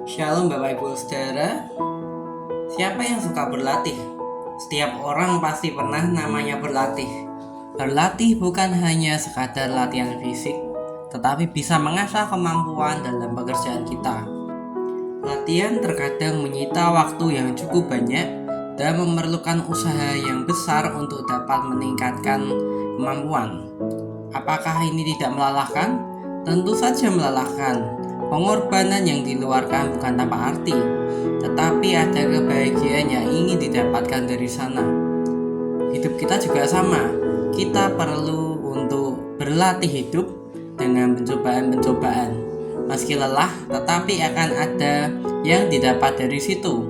Shalom Bapak Ibu Saudara. Siapa yang suka berlatih? Setiap orang pasti pernah namanya berlatih. Berlatih bukan hanya sekadar latihan fisik, tetapi bisa mengasah kemampuan dalam pekerjaan kita. Latihan terkadang menyita waktu yang cukup banyak dan memerlukan usaha yang besar untuk dapat meningkatkan kemampuan. Apakah ini tidak melelahkan? Tentu saja melelahkan. Pengorbanan yang diluarkan bukan tanpa arti, tetapi ada kebahagiaan yang ingin didapatkan dari sana. Hidup kita juga sama. Kita perlu untuk berlatih hidup dengan pencobaan-pencobaan. Meski lelah, tetapi akan ada yang didapat dari situ.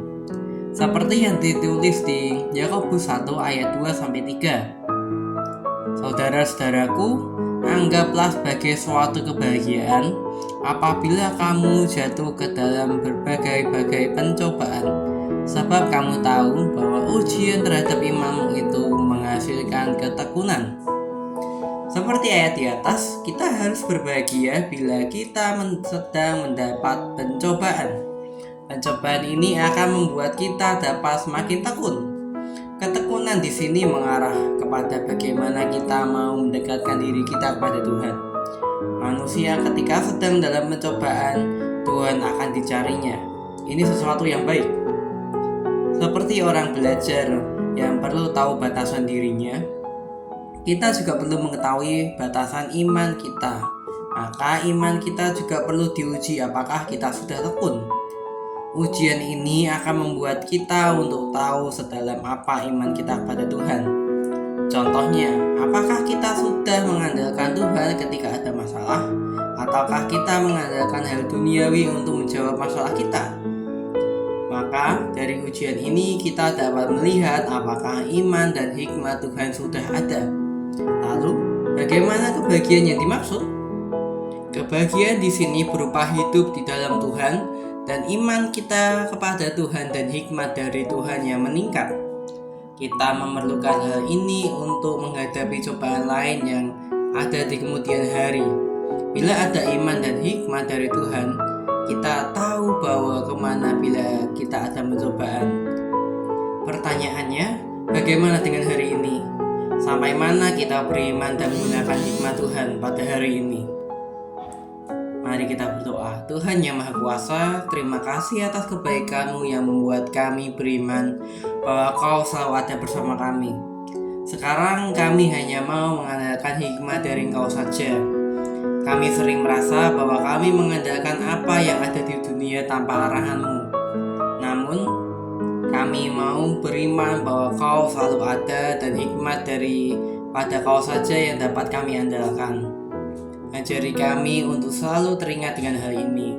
Seperti yang ditulis di Yakobus 1 ayat 2-3. Saudara-saudaraku, anggaplah sebagai suatu kebahagiaan apabila kamu jatuh ke dalam berbagai-bagai pencobaan, sebab kamu tahu bahwa ujian terhadap imanmu itu menghasilkan ketekunan. Seperti ayat di atas, kita harus berbahagia bila kita sedang mendapat pencobaan. Pencobaan ini akan membuat kita dapat semakin tekun. Ketekunan di sini mengarah kepada bagaimana kita mau mendekatkan diri kita kepada Tuhan. Manusia ketika sedang dalam pencobaan, Tuhan akan dicarinya. Ini sesuatu yang baik. Seperti orang belajar yang perlu tahu batasan dirinya, kita juga perlu mengetahui batasan iman kita. Maka iman kita juga perlu diuji apakah kita sudah tekun. Ujian ini akan membuat kita untuk tahu sedalam apa iman kita kepada Tuhan. Contohnya, apakah kita sudah mengandalkan Tuhan ketika ada masalah, ataukah kita mengandalkan hal duniawi untuk menjawab masalah kita? Maka dari ujian ini kita dapat melihat apakah iman dan hikmat Tuhan sudah ada. Lalu, bagaimana kebahagiaan yang dimaksud? Kebahagiaan di sini berupa hidup di dalam Tuhan dan iman kita kepada Tuhan dan hikmat dari Tuhan yang meningkat. Kita memerlukan hal ini untuk menghadapi cobaan lain yang ada di kemudian hari. Bila ada iman dan hikmat dari Tuhan, kita tahu bahwa kemana bila kita ada pencobaan. Pertanyaannya, bagaimana dengan hari ini? Sampai mana kita beriman dan menggunakan hikmat Tuhan pada hari ini? Mari kita berdoa. Tuhan yang Maha Kuasa, terima kasih atas kebaikan-Mu yang membuat kami beriman bahwa Kau selalu ada bersama kami. Sekarang kami hanya mau mengandalkan hikmat dari Engkau saja. Kami sering merasa bahwa kami mengandalkan apa yang ada di dunia tanpa arahan-Mu. Namun, kami mau beriman bahwa Kau selalu ada dan hikmat daripada Kau saja yang dapat kami andalkan. Ajari kami untuk selalu teringat dengan hal ini.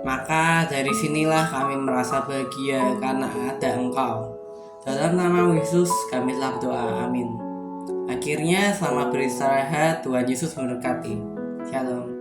Maka dari sinilah kami merasa bahagia karena ada Engkau. Dalam nama Yesus kami telah berdoa, amin. Akhirnya selamat beristirahat, Tuhan Yesus memberkati. Shalom.